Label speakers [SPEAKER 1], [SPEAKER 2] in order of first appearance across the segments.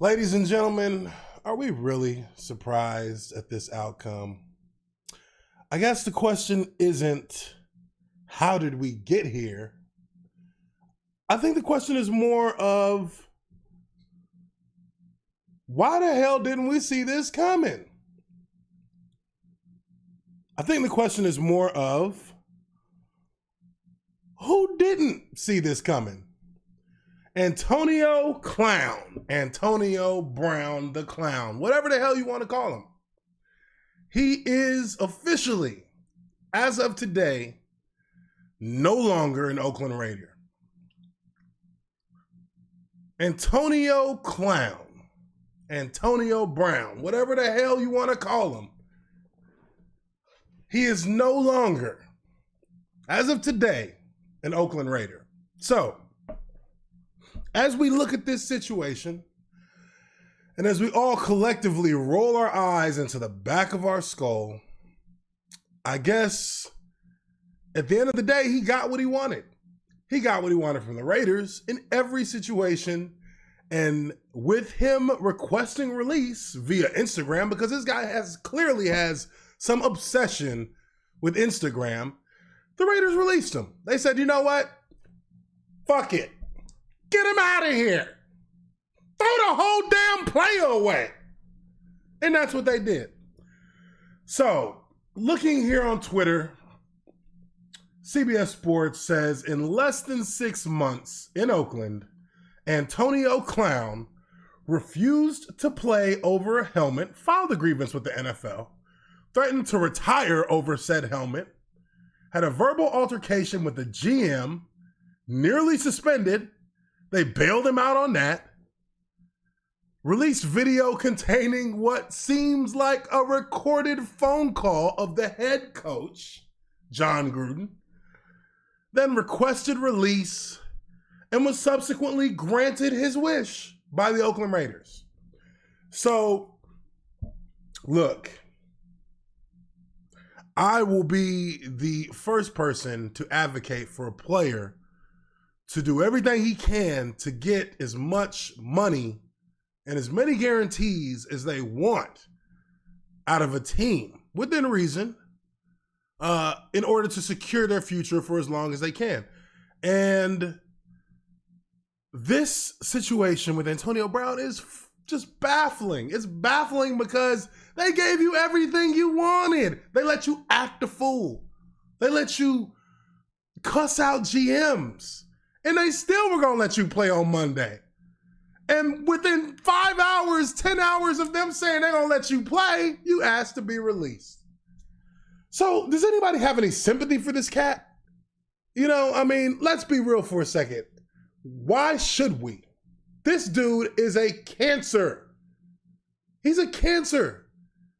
[SPEAKER 1] Ladies and gentlemen, are we really surprised at this outcome? I guess the question isn't, how did we get here? I think the question is more of, why the hell didn't we see this coming? I think the question is more of, who didn't see this coming? Antonio Brown the Clown, whatever the hell you want to call him. He is officially, as of today, no longer an Oakland Raider. Antonio Brown, whatever the hell you want to call him, he is no longer, as of today, an Oakland Raider. So, as we look at this situation, and as we all collectively roll our eyes into the back of our skull, I guess at the end of the day, he got what he wanted. He got what he wanted from the Raiders in every situation. And with him requesting release via Instagram, because this guy clearly has some obsession with Instagram, the Raiders released him. They said, you know what? Fuck it. Get him out of here. Throw the whole damn player away. And that's what they did. So, looking here on Twitter, CBS Sports says in less than 6 months in Oakland, Antonio Clown refused to play over a helmet, filed a grievance with the NFL, threatened to retire over said helmet, had a verbal altercation with the GM, nearly suspended. They bailed him out on that. Released video containing what seems like a recorded phone call of the head coach, John Gruden. Then requested release and was subsequently granted his wish by the Oakland Raiders. So, look, I will be the first person to advocate for a player to do everything he can to get as much money and as many guarantees as they want out of a team within reason in order to secure their future for as long as they can. And this situation with Antonio Brown is just baffling. It's baffling because they gave you everything you wanted. They let you act a fool. They let you cuss out GMs. And they still were going to let you play on Monday. And within 5 hours, 10 hours of them saying they're going to let you play, you asked to be released. So does anybody have any sympathy for this cat? You know, I mean, let's be real for a second. Why should we? This dude is a cancer. He's a cancer.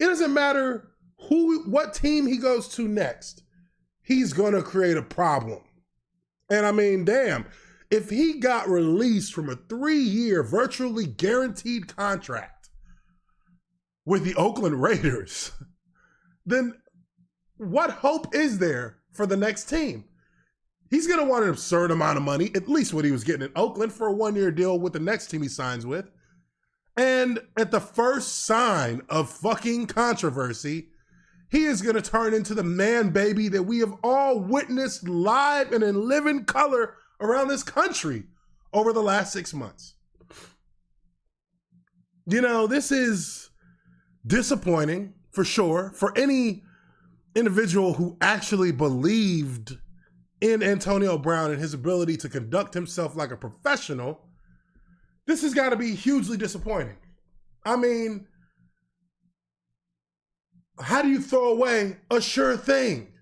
[SPEAKER 1] It doesn't matter what team he goes to next. He's going to create a problem. And I mean, damn, if he got released from a 3-year virtually guaranteed contract with the Oakland Raiders, then what hope is there for the next team? He's going to want an absurd amount of money, at least what he was getting in Oakland, for a 1-year deal with the next team he signs with. And at the first sign of fucking controversy, he is going to turn into the man baby that we have all witnessed live and in living color around this country over the last 6 months. You know, this is disappointing for sure for any individual who actually believed in Antonio Brown and his ability to conduct himself like a professional. This has got to be hugely disappointing. I mean, how do you throw away a sure thing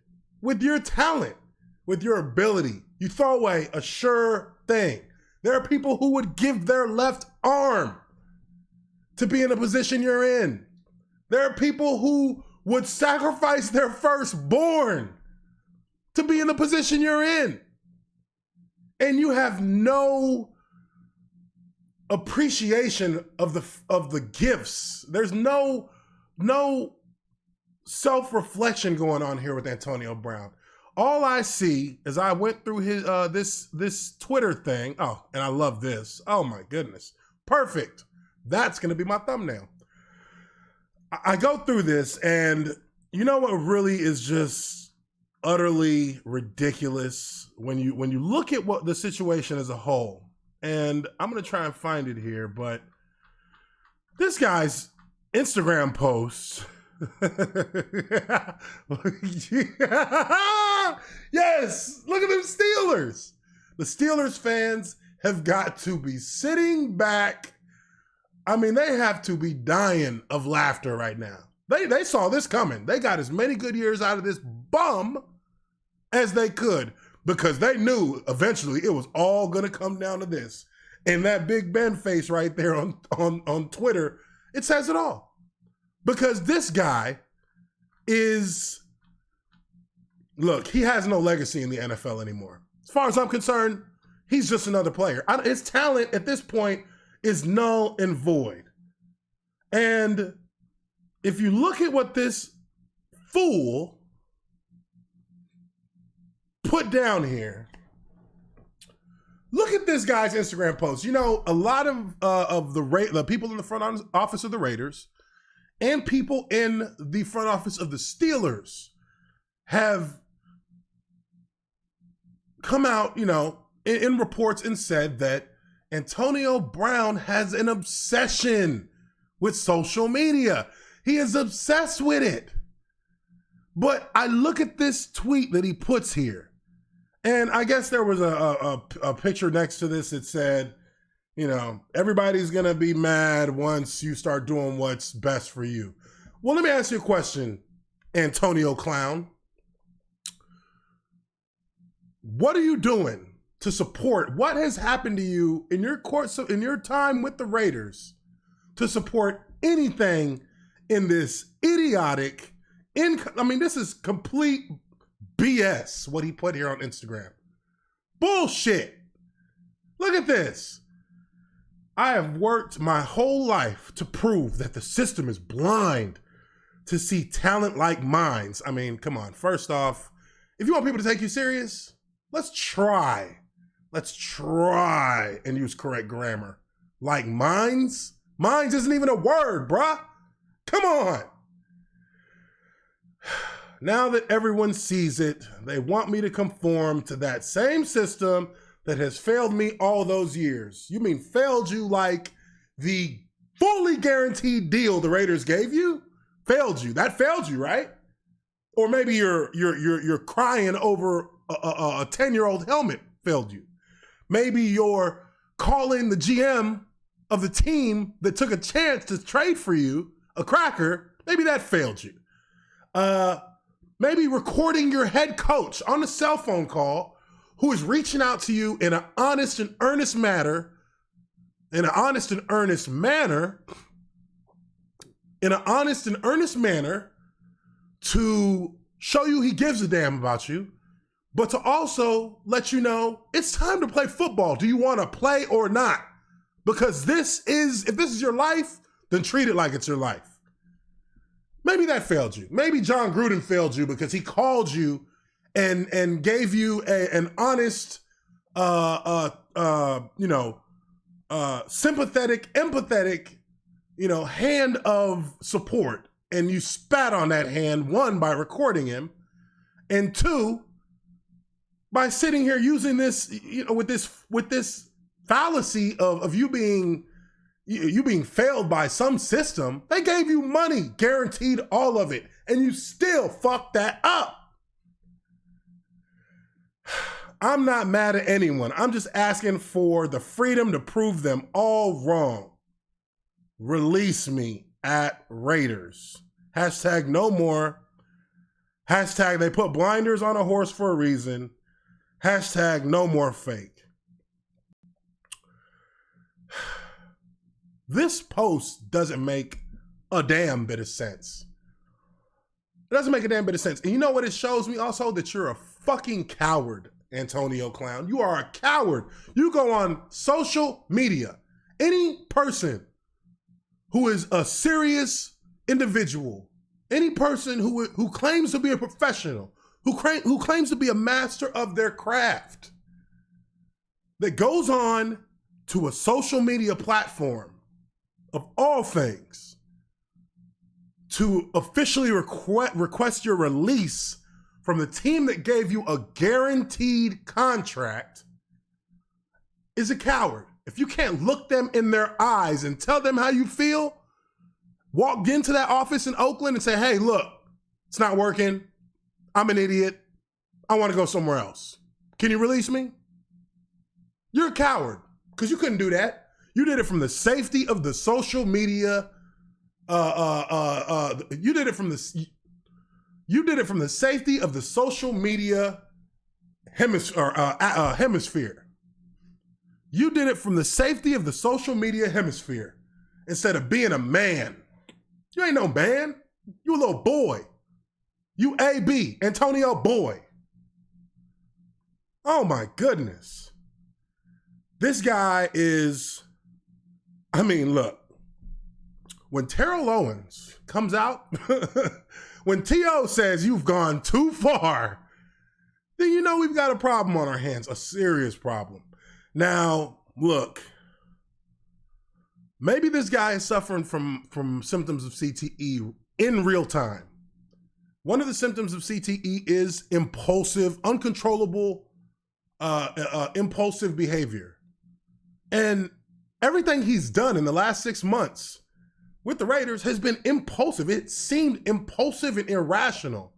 [SPEAKER 1] with your talent, with your ability? You throw away a sure thing. There are people who would give their left arm to be in a position you're in. There are people who would sacrifice their firstborn to be in the position you're in. And you have no appreciation of the gifts. There's no self-reflection going on here with Antonio Brown. All I see as I went through his this Twitter thing. Oh, and I love this. Oh my goodness. Perfect. That's going to be my thumbnail. I go through this, and you know what really is just utterly ridiculous when you look at what the situation as a whole. And I'm going to try and find it here, but this guy's Instagram post. Yes, look at them Steelers. The Steelers fans have got to be sitting back. I mean, they have to be dying of laughter right now. They saw this coming. They got as many good years out of this bum as they could because they knew eventually it was all going to come down to this. And that Big Ben face right there on Twitter, it says it all. Because this guy is, look, he has no legacy in the NFL anymore. As far as I'm concerned, he's just another player. His talent at this point is null and void. And if you look at what this fool put down here, look at this guy's Instagram post. You know, a lot of the people in the front office of the Raiders and people in the front office of the Steelers have come out, you know, in reports and said that Antonio Brown has an obsession with social media. He is obsessed with it. But I look at this tweet that he puts here, and I guess there was a picture next to this that said, you know, everybody's going to be mad once you start doing what's best for you. Well, let me ask you a question, Antonio Clown. What are you doing to support? What has happened to you in your course, in your time with the Raiders, to support anything in this idiotic, I mean, this is complete BS, what he put here on Instagram. Bullshit. Look at this. I have worked my whole life to prove that the system is blind to see talent like mine. I mean, come on. First off, if you want people to take you serious, let's try and use correct grammar. Like mines? Mines isn't even a word, bruh. Come on. Now that everyone sees it, they want me to conform to that same system that has failed me all those years. You mean failed you like the fully guaranteed deal the Raiders gave you? Failed you. That failed you, right? Or maybe you're crying over a 10-year-old helmet failed you. Maybe you're calling the GM of the team that took a chance to trade for you a cracker. Maybe that failed you. Maybe recording your head coach on a cell phone call who is reaching out to you in an honest and earnest manner, to show you he gives a damn about you, but to also let you know it's time to play football. Do you want to play or not? Because if this is your life, then treat it like it's your life. Maybe that failed you. Maybe John Gruden failed you because he called you and gave you an honest, sympathetic, empathetic, hand of support. And you spat on that hand, one, by recording him, and two, by sitting here using this, with this fallacy of you being failed by some system. They gave you money, guaranteed all of it, and you still fucked that up. I'm not mad at anyone. I'm just asking for the freedom to prove them all wrong. Release me at Raiders. Hashtag no more. Hashtag they put blinders on a horse for a reason. Hashtag no more fake. This post doesn't make a damn bit of sense. It doesn't make a damn bit of sense. And you know what it shows me also? That you're a fucking coward, Antonio Clown. You are a coward. You go on social media. Any person who is a serious individual, any person who claims to be a professional, who claims to be a master of their craft, that goes on to a social media platform of all things, to officially request your release from the team that gave you a guaranteed contract is a coward. If you can't look them in their eyes and tell them how you feel, walk into that office in Oakland and say, hey, look, it's not working. I'm an idiot. I want to go somewhere else. Can you release me? You're a coward because you couldn't do that. You did it from the safety of the social media. You did it from the safety of the social media hemisphere. You did it from the safety of the social media hemisphere instead of being a man. You ain't no man. You a little boy. You AB, Antonio Boy. Oh my goodness. This guy is, look, when Terrell Owens comes out, when T.O. says you've gone too far, then you know we've got a problem on our hands, a serious problem. Now, look, maybe this guy is suffering from symptoms of CTE in real time. One of the symptoms of CTE is impulsive, uncontrollable, impulsive behavior. And everything he's done in the last 6 months with the Raiders has been impulsive. It seemed impulsive and irrational.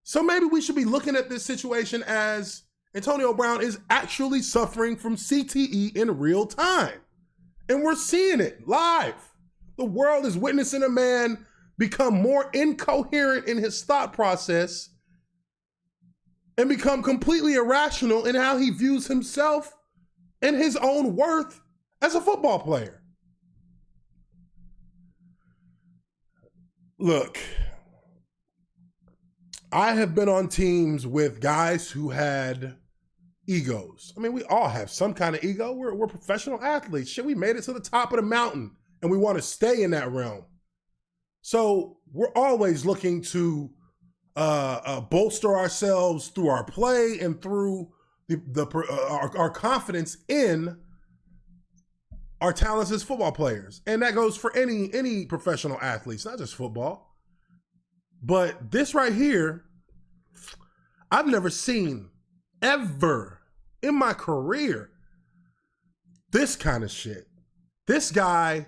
[SPEAKER 1] So maybe we should be looking at this situation as Antonio Brown is actually suffering from CTE in real time. And we're seeing it live. The world is witnessing a man become more incoherent in his thought process and become completely irrational in how he views himself and his own worth as a football player. Look, I have been on teams with guys who had egos. We all have some kind of ego. We're professional athletes. Shit, we made it to the top of the mountain and we want to stay in that realm. So we're always looking to bolster ourselves through our play and through our confidence in our talents as football players. And that goes for any professional athletes, not just football. But this right here, I've never seen ever in my career this kind of shit. This guy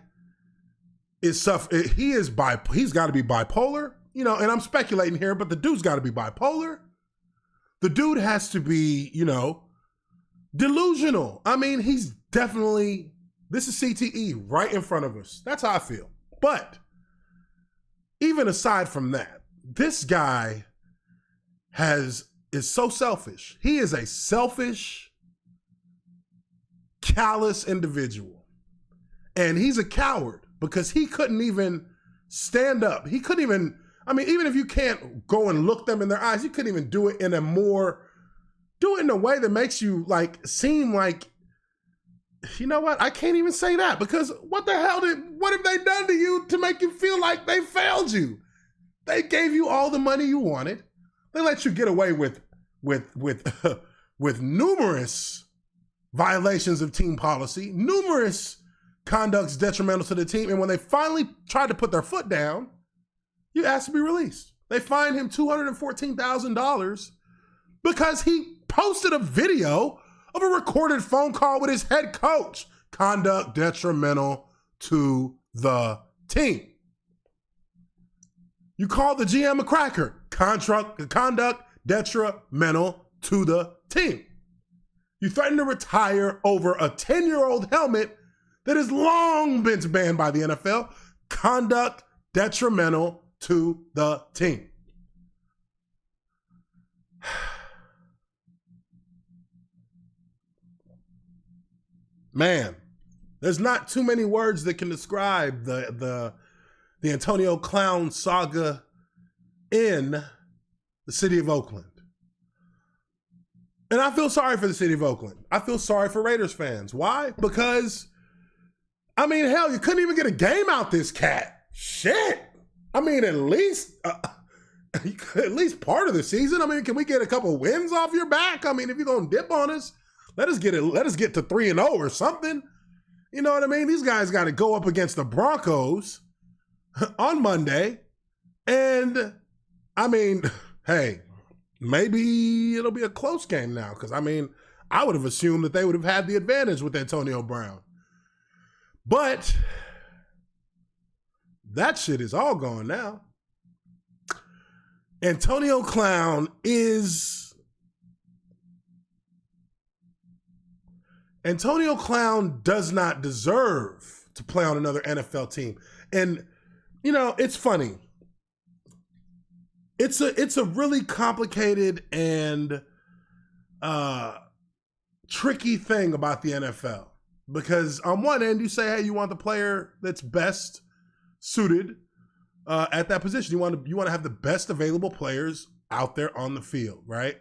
[SPEAKER 1] is he's got to be bipolar, and I'm speculating here, but the dude's got to be bipolar. The dude has to be, delusional. He's definitely, this is CTE right in front of us. That's how I feel. But even aside from that, this guy is so selfish. He is a selfish, callous individual. And he's a coward because he couldn't even stand up. He couldn't even, even if you can't go and look them in their eyes, you couldn't even do it in a way that makes you seem like, you know what? I can't even say that because what have they done to you to make you feel like they failed you? They gave you all the money you wanted. They let you get away with numerous violations of team policy, numerous conducts detrimental to the team. And when they finally tried to put their foot down, you asked to be released. They fined him $214,000 because he posted a video of a recorded phone call with his head coach. Conduct detrimental to the team. You called the GM a cracker. Conduct detrimental to the team. You threatened to retire over a 10-year-old helmet that has long been banned by the NFL. Conduct detrimental to the team. Man, there's not too many words that can describe the Antonio Clown saga in the city of Oakland. And I feel sorry for the city of Oakland. I feel sorry for Raiders fans. Why? Because, hell, you couldn't even get a game out this cat. Shit. At least part of the season. Can we get a couple wins off your back? If you're going to dip on us, let us get to 3-0 or something. You know what I mean? These guys got to go up against the Broncos on Monday. And, I mean, hey, maybe it'll be a close game now. Because, I mean, I would have assumed that they would have had the advantage with Antonio Brown. But that shit is all gone now. Antonio Clown does not deserve to play on another NFL team. And, you know, it's funny. It's a really complicated and tricky thing about the NFL. Because on one end, you say, hey, you want the player that's best suited at that position. You want to have the best available players out there on the field, right?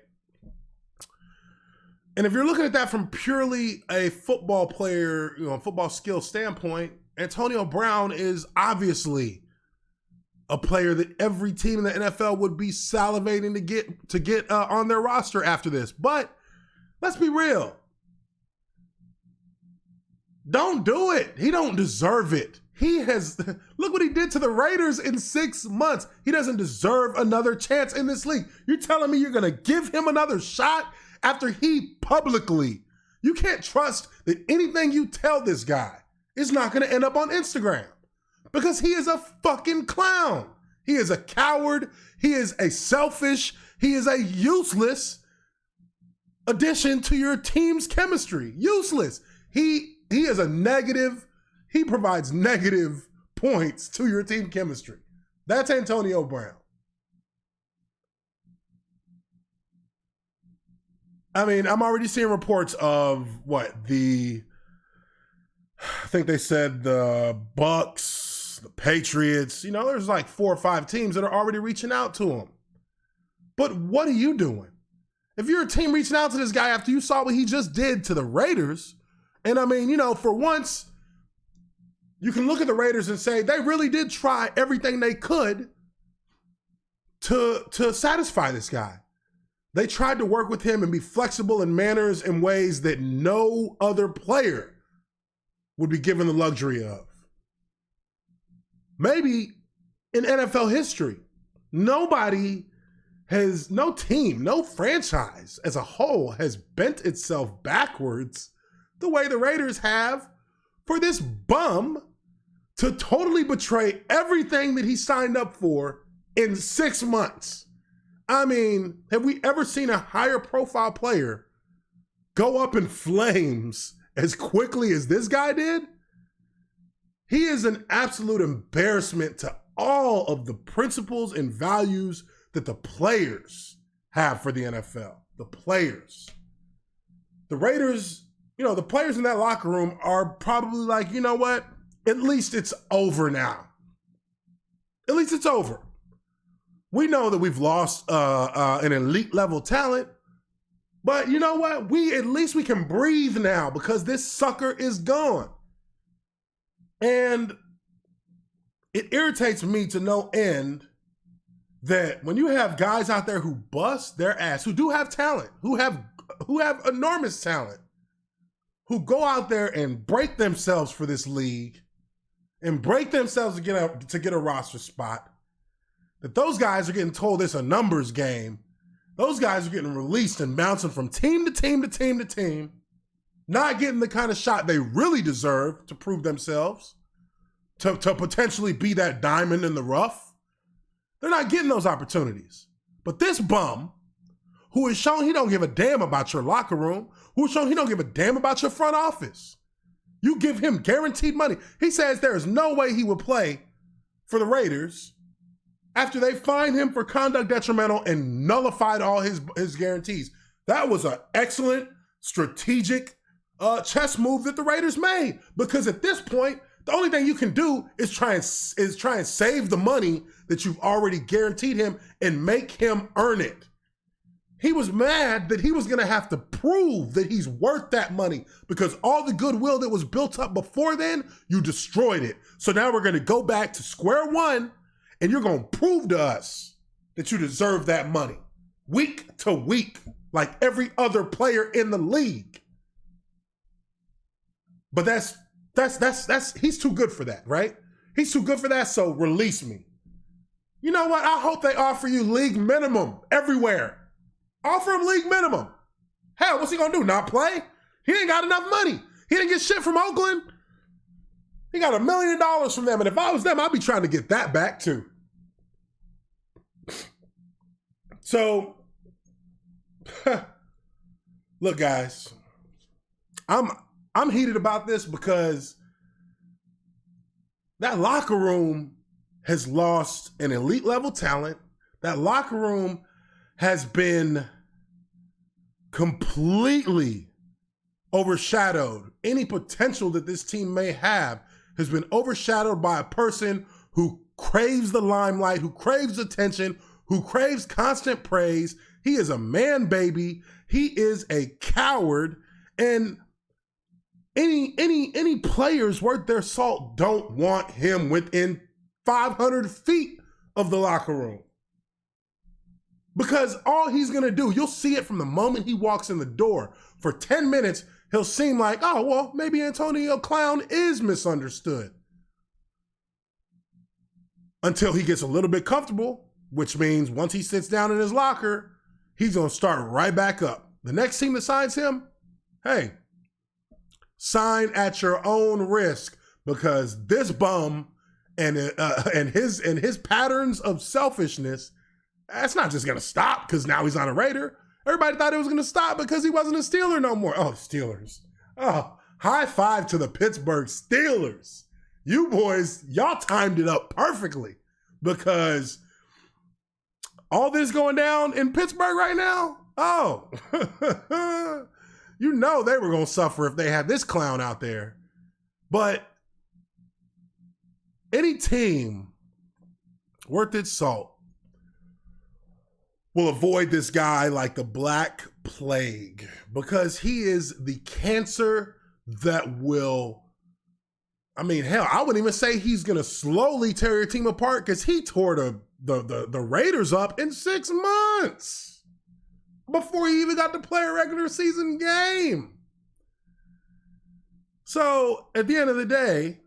[SPEAKER 1] And if you're looking at that from purely a football player, you know, football skill standpoint, Antonio Brown is obviously a player that every team in the NFL would be salivating to get on their roster after this. But let's be real. Don't do it. He don't deserve it. Look what he did to the Raiders in 6 months. He doesn't deserve another chance in this league. You're telling me you're going to give him another shot after he publicly, you can't trust that anything you tell this guy is not going to end up on Instagram because he is a fucking clown. He is a coward. He is a selfish. He is a useless addition to your team's chemistry. Useless. He is a negative. He provides negative points to your team chemistry. That's Antonio Brown. I mean, I'm already seeing reports of I think they said the Bucks, the Patriots, you know, there's like 4 or 5 teams that are already reaching out to him. But what are you doing? If you're a team reaching out to this guy after you saw what he just did to the Raiders, and I mean, you know, for once, you can look at the Raiders and say they really did try everything they could to satisfy this guy. They tried to work with him and be flexible in manners and ways that no other player would be given the luxury of. Maybe in NFL history, no team, no franchise as a whole has bent itself backwards the way the Raiders have for this bum to totally betray everything that he signed up for in 6 months. I mean, have we ever seen a higher profile player go up in flames as quickly as this guy did? He is an absolute embarrassment to all of the principles and values that the players have for the NFL. The players. The Raiders, you know, the players in that locker room are probably like, you know what? At least it's over now. At least it's over. We know that we've lost an elite level talent, but you know what? At least we can breathe now because this sucker is gone. And it irritates me to no end that when you have guys out there who bust their ass, who do have talent, who have enormous talent, who go out there and break themselves for this league and break themselves to get a roster spot, that those guys are getting told it's a numbers game. Those guys are getting released and bouncing from team to team to team to team, not getting the kind of shot they really deserve to prove themselves, to potentially be that diamond in the rough. They're not getting those opportunities. But this bum, who has shown he don't give a damn about your locker room, who has shown he don't give a damn about your front office, you give him guaranteed money. He says there is no way he would play for the Raiders after they fined him for conduct detrimental and nullified all his guarantees. That was an excellent strategic chess move that the Raiders made, because at this point, the only thing you can do is try and save the money that you've already guaranteed him and make him earn it. He was mad that he was going to have to prove that he's worth that money because all the goodwill that was built up before then, you destroyed it. So now we're going to go back to square one, and you're going to prove to us that you deserve that money week to week, like every other player in the league. But that's He's too good for that, right? He's too good for that, so release me. You know what? I hope they offer you league minimum everywhere. Offer him league minimum. Hell, what's he gonna do? Not play? He ain't got enough money. He didn't get shit from Oakland. He got $1 million from them, and if I was them, I'd be trying to get that back too. So, look, guys, I'm heated about this because that locker room has lost an elite level talent. That locker room has been completely overshadowed. Any potential that this team may have has been overshadowed by a person who craves the limelight, who craves attention, who craves constant praise. He is a man baby. He is a coward. And any players worth their salt don't want him within 500 feet of the locker room. Because all he's going to do, you'll see it from the moment he walks in the door. For 10 minutes, he'll seem like, oh, well, maybe Antonio Clown is misunderstood. Until he gets a little bit comfortable, which means once he sits down in his locker, he's going to start right back up. The next team that signs him, hey, sign at your own risk, because this bum and his patterns of selfishness, that's not just going to stop because now he's on a Raider. Everybody thought it was going to stop because he wasn't a Steeler no more. Oh, Steelers. Oh, high five to the Pittsburgh Steelers. You boys, y'all timed it up perfectly, because all this going down in Pittsburgh right now, oh, you know they were going to suffer if they had this clown out there. But any team worth its salt will avoid this guy like the Black Plague, because he is the cancer that will, I mean, hell, I wouldn't even say he's going to slowly tear your team apart, because he tore the Raiders up in 6 months before he even got to play a regular season game. So at the end of the day,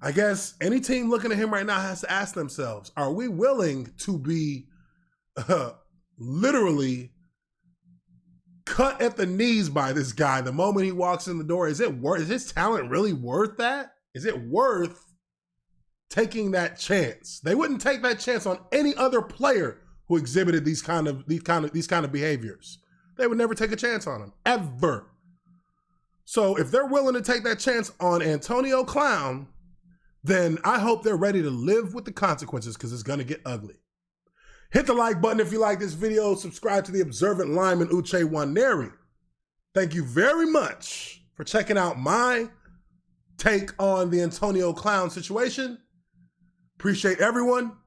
[SPEAKER 1] I guess any team looking at him right now has to ask themselves, are we willing to be literally cut at the knees by this guy the moment he walks in the door? Is his talent really worth that? Is it worth taking that chance? They wouldn't take that chance on any other player who exhibited these kind of behaviors. They would never take a chance on him, ever. So if they're willing to take that chance on Antonio Clown, then I hope they're ready to live with the consequences, because it's going to get ugly. Hit the like button if you like this video. Subscribe to the Observant Lineman Uche Waneri. Thank you very much for checking out my take on the Antonio Clown situation. Appreciate everyone.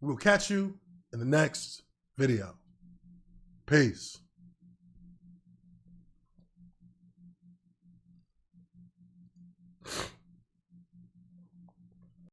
[SPEAKER 1] We'll catch you in the next video. Peace.